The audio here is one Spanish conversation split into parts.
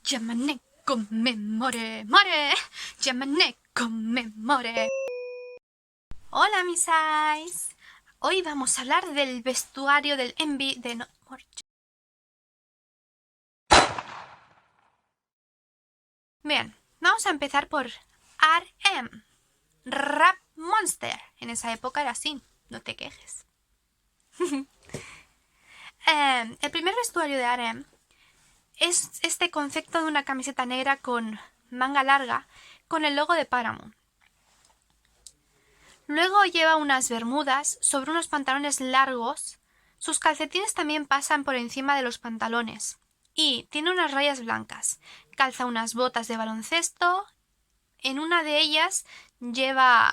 Yamane conmemore, more. Yamane conmemore. Hola, mis eyes. Hoy vamos a hablar del vestuario del Envy de No More. Bien, vamos a empezar por RM. Rap Monster. En esa época era así, no te quejes. El primer vestuario de RM es este concepto de una camiseta negra con manga larga con el logo de Paramount. Luego lleva unas bermudas sobre unos pantalones largos. Sus calcetines también pasan por encima de los pantalones. Y tiene unas rayas blancas. Calza unas botas de baloncesto. En una de ellas lleva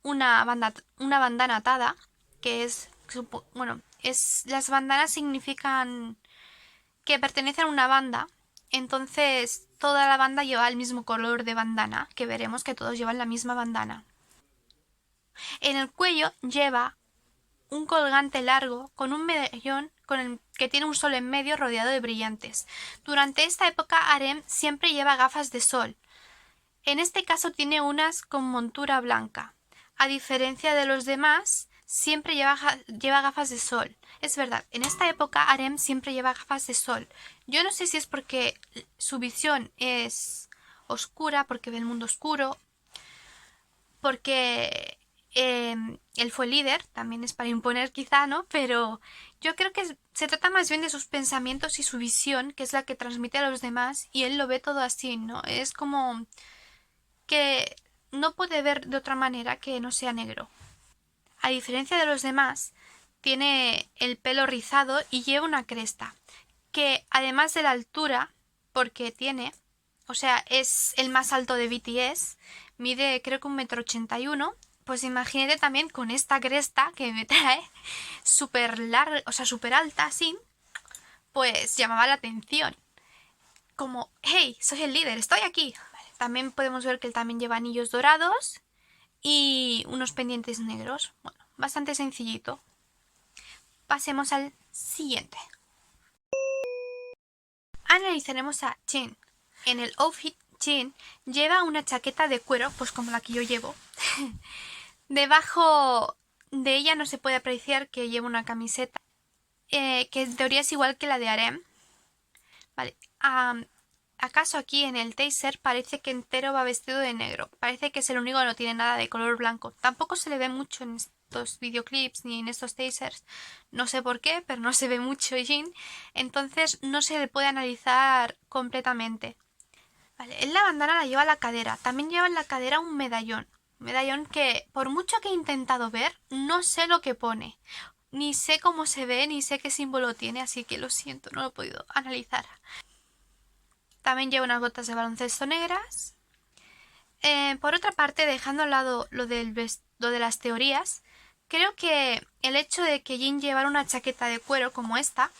una bandana atada, que es, bueno, las bandanas significan que pertenecen a una banda. Entonces toda la banda lleva el mismo color de bandana, que veremos que todos llevan la misma bandana. En el cuello lleva un colgante largo con un medallón que tiene un sol en medio rodeado de brillantes. Durante esta época Harem siempre lleva gafas de sol. En este caso tiene unas con montura blanca. A diferencia de los demás, siempre lleva gafas de sol. Es verdad, en esta época Harem siempre lleva gafas de sol. Yo no sé si es porque su visión es oscura, porque ve el mundo oscuro, porque él fue líder, también es para imponer quizá, ¿no? Pero yo creo que se trata más bien de sus pensamientos y su visión, que es la que transmite a los demás, y él lo ve todo así, ¿no? Es como que no puede ver de otra manera que no sea negro. A diferencia de los demás, tiene el pelo rizado y lleva una cresta, que además de la altura, porque tiene, o sea, es el más alto de BTS, mide creo que 1,81 m, pues imagínate también con esta cresta que me trae, súper larga, o sea, súper alta así, pues llamaba la atención. Como, hey, soy el líder, estoy aquí. Vale, también podemos ver que él también lleva anillos dorados y unos pendientes negros. Bueno, bastante sencillito. Pasemos al siguiente. Analizaremos a Jin. En el outfit, Jin lleva una chaqueta de cuero, pues como la que yo llevo. Debajo de ella no se puede apreciar que lleva una camiseta, que en teoría es igual que la de Harem. Vale. ¿Acaso aquí en el taser parece que entero va vestido de negro? Parece que es el único que no tiene nada de color blanco. Tampoco se le ve mucho en estos videoclips ni en estos tasers. No sé por qué, pero no se ve mucho Jin. Entonces no se le puede analizar completamente. Vale, él la bandana la lleva a la cadera. También lleva en la cadera un medallón. Medallón que, por mucho que he intentado ver, no sé lo que pone. Ni sé cómo se ve, ni sé qué símbolo tiene, así que lo siento, no lo he podido analizar. También lleva unas botas de baloncesto negras. Por otra parte, dejando al lado lo de las teorías, creo que el hecho de que Jin llevara una chaqueta de cuero como esta,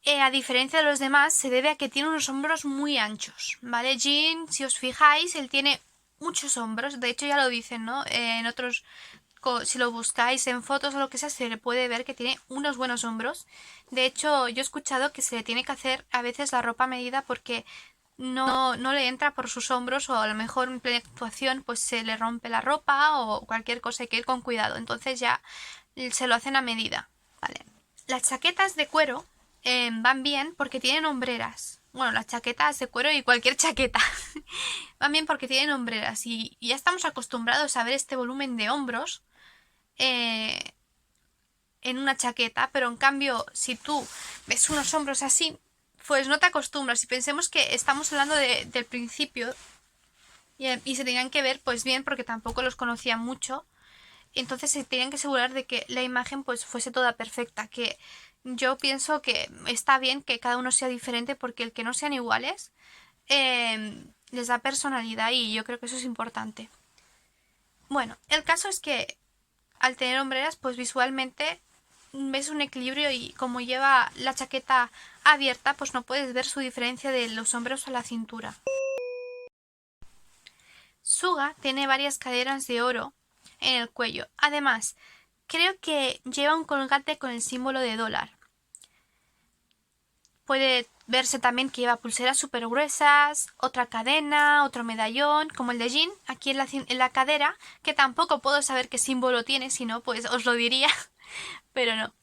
a diferencia de los demás, se debe a que tiene unos hombros muy anchos, ¿vale? Jin, si os fijáis, él tiene muchos hombros, de hecho ya lo dicen, ¿no? En otros, si lo buscáis en fotos o lo que sea, se le puede ver que tiene unos buenos hombros. De hecho, yo he escuchado que se le tiene que hacer a veces la ropa a medida porque no le entra por sus hombros, o a lo mejor en plena actuación pues se le rompe la ropa o cualquier cosa, hay que ir con cuidado. Entonces ya se lo hacen a medida. Vale. Las chaquetas de cuero van bien porque tienen hombreras. Bueno, las chaquetas de cuero y cualquier chaqueta van bien porque tienen hombreras y ya estamos acostumbrados a ver este volumen de hombros en una chaqueta, pero en cambio si tú ves unos hombros así, pues no te acostumbras. Y pensemos que estamos hablando del principio y se tenían que ver pues bien porque tampoco los conocía mucho. Entonces se tenían que asegurar de que la imagen pues fuese toda perfecta. Que yo pienso que está bien que cada uno sea diferente porque el que no sean iguales les da personalidad y yo creo que eso es importante. Bueno, el caso es que al tener hombreras pues visualmente ves un equilibrio y como lleva la chaqueta abierta pues no puedes ver su diferencia de los hombros a la cintura. Suga tiene varias cadenas de oro en el cuello. Además, creo que lleva un colgante con el símbolo de dólar. Puede verse también que lleva pulseras súper gruesas, otra cadena, otro medallón, como el de Jin, aquí en la cadera, que tampoco puedo saber qué símbolo tiene, si no, pues os lo diría, pero no.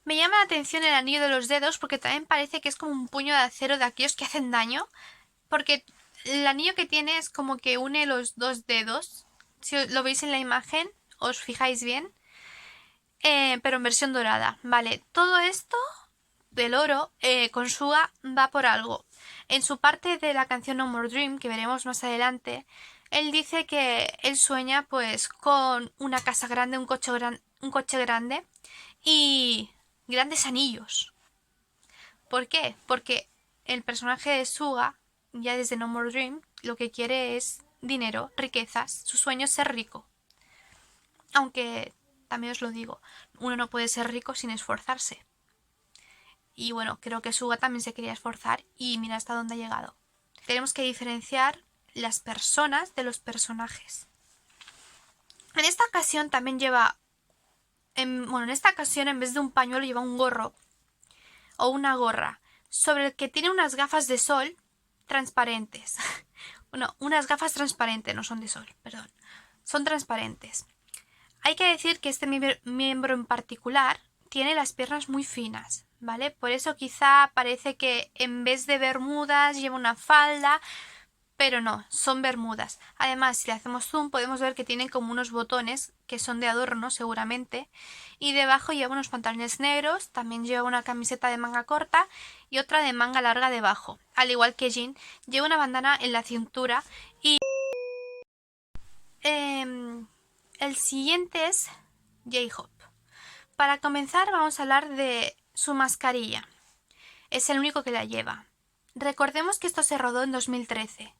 Me llama la atención el anillo de los dedos porque también parece que es como un puño de acero de aquellos que hacen daño, porque el anillo que tiene es como que une los dos dedos. Si lo veis en la imagen, os fijáis bien. Pero en versión dorada. Vale, todo esto del oro con Suga va por algo. En su parte de la canción No More Dream, que veremos más adelante, él dice que él sueña pues con una casa grande, un coche grande y grandes anillos. ¿Por qué? Porque el personaje de Suga, ya desde No More Dream, lo que quiere es dinero, riquezas. Su sueño es ser rico. Aunque, también os lo digo, uno no puede ser rico sin esforzarse. Y bueno, creo que Suga también se quería esforzar y mira hasta dónde ha llegado. Tenemos que diferenciar las personas de los personajes. En esta ocasión también lleva... en esta ocasión en vez de un pañuelo lleva un gorro o una gorra sobre el que tiene unas gafas de sol transparentes. Bueno, unas gafas transparentes, no son de sol, perdón. Son transparentes. Hay que decir que este miembro en particular tiene las piernas muy finas, ¿vale? Por eso quizá parece que en vez de bermudas lleva una falda, pero no, son bermudas. Además, si le hacemos zoom podemos ver que tienen como unos botones que son de adorno seguramente. Y debajo lleva unos pantalones negros, también lleva una camiseta de manga corta y otra de manga larga debajo. Al igual que Jin, lleva una bandana en la cintura y... el siguiente es J-Hope. Para comenzar vamos a hablar de su mascarilla. Es el único que la lleva. Recordemos que esto se rodó en 2013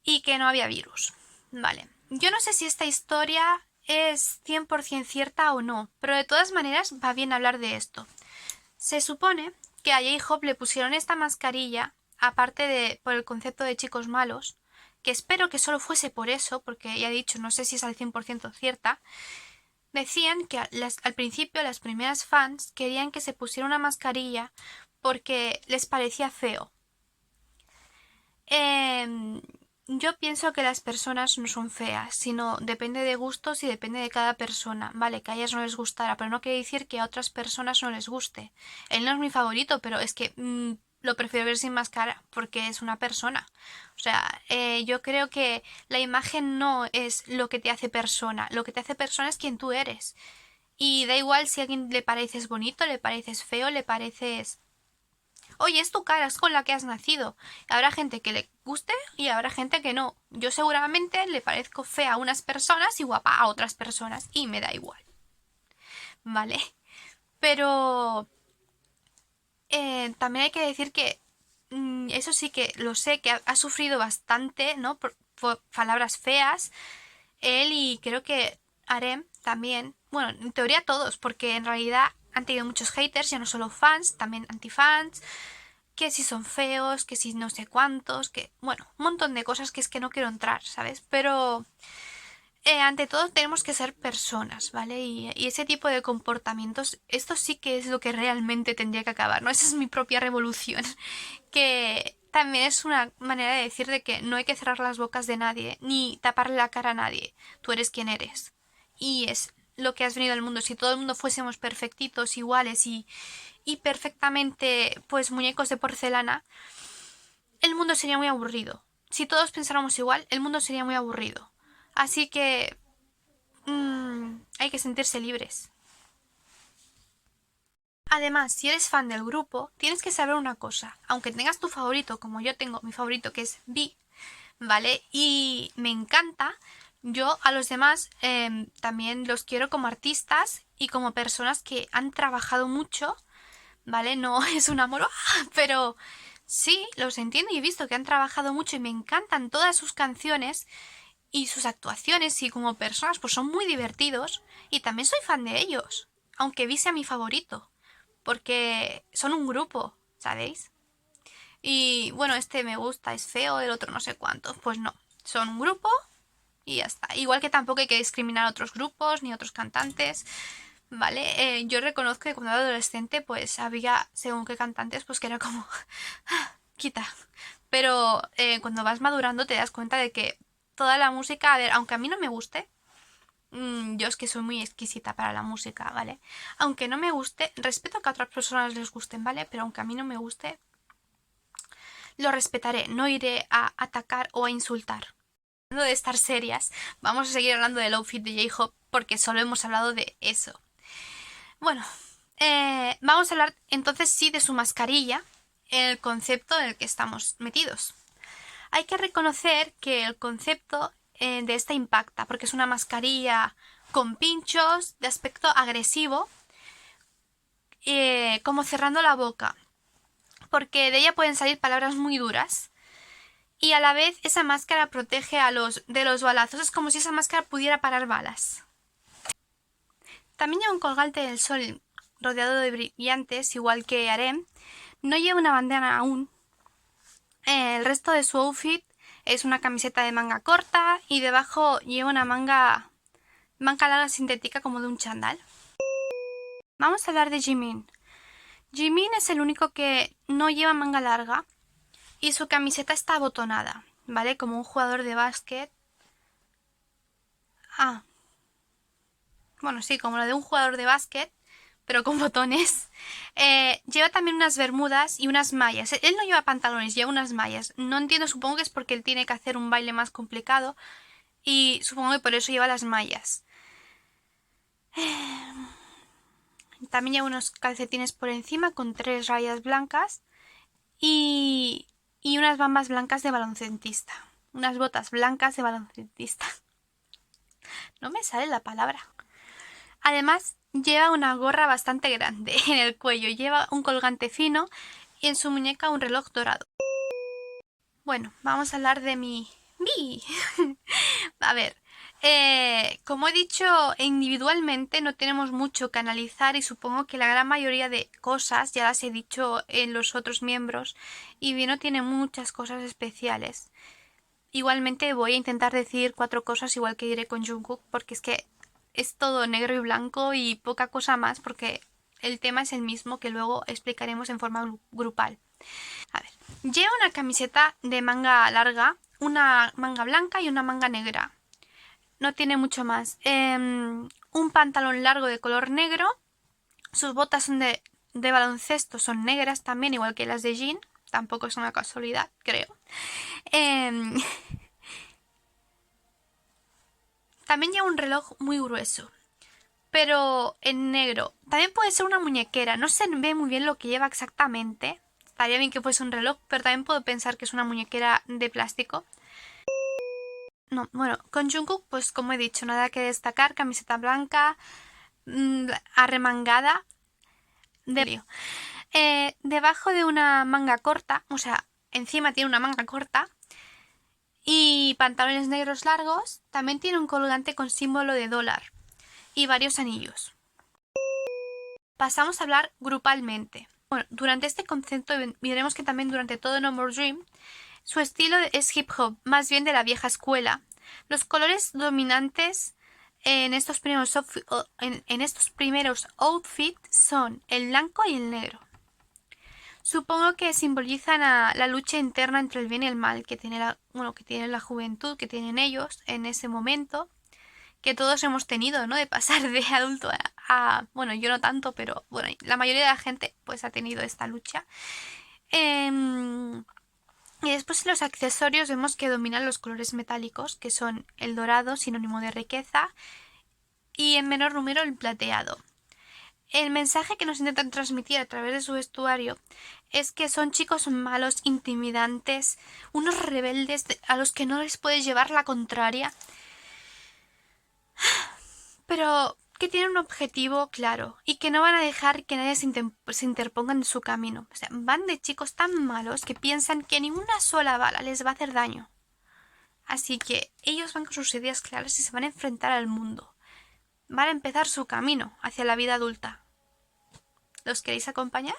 y que no había virus. Vale, yo no sé si esta historia es 100% cierta o no, pero de todas maneras va bien hablar de esto. Se supone que a J-Hope le pusieron esta mascarilla, aparte de por el concepto de chicos malos, que espero que solo fuese por eso, porque ya he dicho, no sé si es al 100% cierta. Decían que al principio las primeras fans querían que se pusiera una mascarilla porque les parecía feo. Yo pienso que las personas no son feas, sino depende de gustos y depende de cada persona. Vale, que a ellas no les gustara, pero no quiere decir que a otras personas no les guste. Él no es mi favorito, pero es que lo prefiero ver sin máscara porque es una persona. O sea, yo creo que la imagen no es lo que te hace persona. Lo que te hace persona es quien tú eres. Y da igual si a alguien le pareces bonito, le pareces feo, le pareces... Oye, es tu cara, es con la que has nacido. Habrá gente que le guste y habrá gente que no. Yo seguramente le parezco fea a unas personas y guapa a otras personas. Y me da igual. ¿Vale? Pero... también hay que decir que... eso sí que lo sé, que ha sufrido bastante, ¿no? Por palabras feas. Él y creo que Arem también. Bueno, en teoría todos, porque en realidad han tenido muchos haters, ya no solo fans, también antifans, que si son feos, que si no sé cuántos, que bueno, un montón de cosas que es que no quiero entrar, ¿sabes? Pero ante todo tenemos que ser personas, ¿vale? Y ese tipo de comportamientos, esto sí que es lo que realmente tendría que acabar, ¿no? Esa es mi propia revolución, que también es una manera de decir de que no hay que cerrar las bocas de nadie, ni taparle la cara a nadie. Tú eres quien eres. Y es lo que has venido al mundo. Si todo el mundo fuésemos perfectitos, iguales y perfectamente, pues, muñecos de porcelana, el mundo sería muy aburrido. Si todos pensáramos igual, el mundo sería muy aburrido. Así que hay que sentirse libres. Además, si eres fan del grupo, tienes que saber una cosa. Aunque tengas tu favorito, como yo tengo mi favorito que es V, ¿vale? Y me encanta, yo a los demás también los quiero como artistas y como personas que han trabajado mucho, ¿vale? No es un amor, pero sí, los entiendo y he visto que han trabajado mucho y me encantan todas sus canciones y sus actuaciones y como personas pues son muy divertidos y también soy fan de ellos, aunque Vi sea mi favorito, porque son un grupo, ¿sabéis? Y bueno, este me gusta, es feo, el otro no sé cuánto, pues no, son un grupo y ya está. Igual que tampoco hay que discriminar a otros grupos ni a otros cantantes, ¿vale? Yo reconozco que cuando era adolescente pues había según qué cantantes pues que era como quita. Pero cuando vas madurando te das cuenta de que toda la música, a ver, aunque a mí no me guste, yo es que soy muy exquisita para la música, ¿vale? Aunque no me guste, respeto que a otras personas les gusten, ¿vale? Pero aunque a mí no me guste, lo respetaré, no iré a atacar o a insultar. Hablando de estar serias, vamos a seguir hablando del outfit de J-Hope porque solo hemos hablado de eso. Bueno, vamos a hablar entonces sí de su mascarilla, el concepto en el que estamos metidos. Hay que reconocer que el concepto de esta impacta, porque es una mascarilla con pinchos, de aspecto agresivo, como cerrando la boca, porque de ella pueden salir palabras muy duras. Y a la vez esa máscara protege de los balazos. Es como si esa máscara pudiera parar balas. También lleva un colgante del sol rodeado de brillantes, igual que Harem. No lleva una bandana aún. El resto de su outfit es una camiseta de manga corta y debajo lleva una manga larga sintética como de un chándal. Vamos a hablar de Jimin. Jimin es el único que no lleva manga larga y su camiseta está abotonada, ¿vale? Como un jugador de básquet. Bueno, sí, como la de un jugador de básquet, pero con botones. Lleva también unas bermudas y unas mallas. Él no lleva pantalones, lleva unas mallas. No entiendo, supongo que es porque él tiene que hacer un baile más complicado y supongo que por eso lleva las mallas. También lleva unos calcetines por encima con 3 rayas blancas y unas bambas blancas de baloncestista. Unas botas blancas de baloncestista. No me sale la palabra. Además, lleva una gorra bastante grande en el cuello, lleva un colgante fino y en su muñeca un reloj dorado. Bueno, vamos a hablar de mi... A ver, como he dicho, individualmente no tenemos mucho que analizar y supongo que la gran mayoría de cosas ya las he dicho en los otros miembros y Vino tiene muchas cosas especiales. Igualmente voy a intentar decir 4 cosas igual que diré con Jungkook porque es que es todo negro y blanco y poca cosa más porque el tema es el mismo que luego explicaremos en forma grupal. A ver, lleva una camiseta de manga larga, una manga blanca y una manga negra. No tiene mucho más. Un pantalón largo de color negro. Sus botas son de baloncesto, son negras también, igual que las de Jin. Tampoco es una casualidad, creo. También lleva un reloj muy grueso, pero en negro. También puede ser una muñequera, no se ve muy bien lo que lleva exactamente. Estaría bien que fuese un reloj, pero también puedo pensar que es una muñequera de plástico. No, bueno, con Jungkook, pues como he dicho, nada que destacar. Camiseta blanca, arremangada, de lío. Debajo de una manga corta, o sea, encima tiene una manga corta, y pantalones negros largos. También tiene un colgante con símbolo de dólar y varios anillos. Pasamos a hablar grupalmente. Bueno, durante este concepto veremos que también durante todo No More Dream su estilo es hip hop, más bien de la vieja escuela. Los colores dominantes en estos primeros outfits son el blanco y el negro. Supongo que simbolizan a la lucha interna entre el bien y el mal que tiene la juventud, que tienen ellos en ese momento, que todos hemos tenido, ¿no? De pasar de adulto bueno, yo no tanto, pero bueno, la mayoría de la gente pues ha tenido esta lucha. Y después en los accesorios vemos que dominan los colores metálicos, que son el dorado, sinónimo de riqueza, y en menor número el plateado. El mensaje que nos intentan transmitir a través de su vestuario es que son chicos malos, intimidantes, unos rebeldes a los que no les puedes llevar la contraria, pero que tienen un objetivo claro y que no van a dejar que nadie se interponga en su camino. O sea, van de chicos tan malos que piensan que ni una sola bala les va a hacer daño. Así que ellos van con sus ideas claras y se van a enfrentar al mundo. Van a empezar su camino hacia la vida adulta. ¿Los queréis acompañar?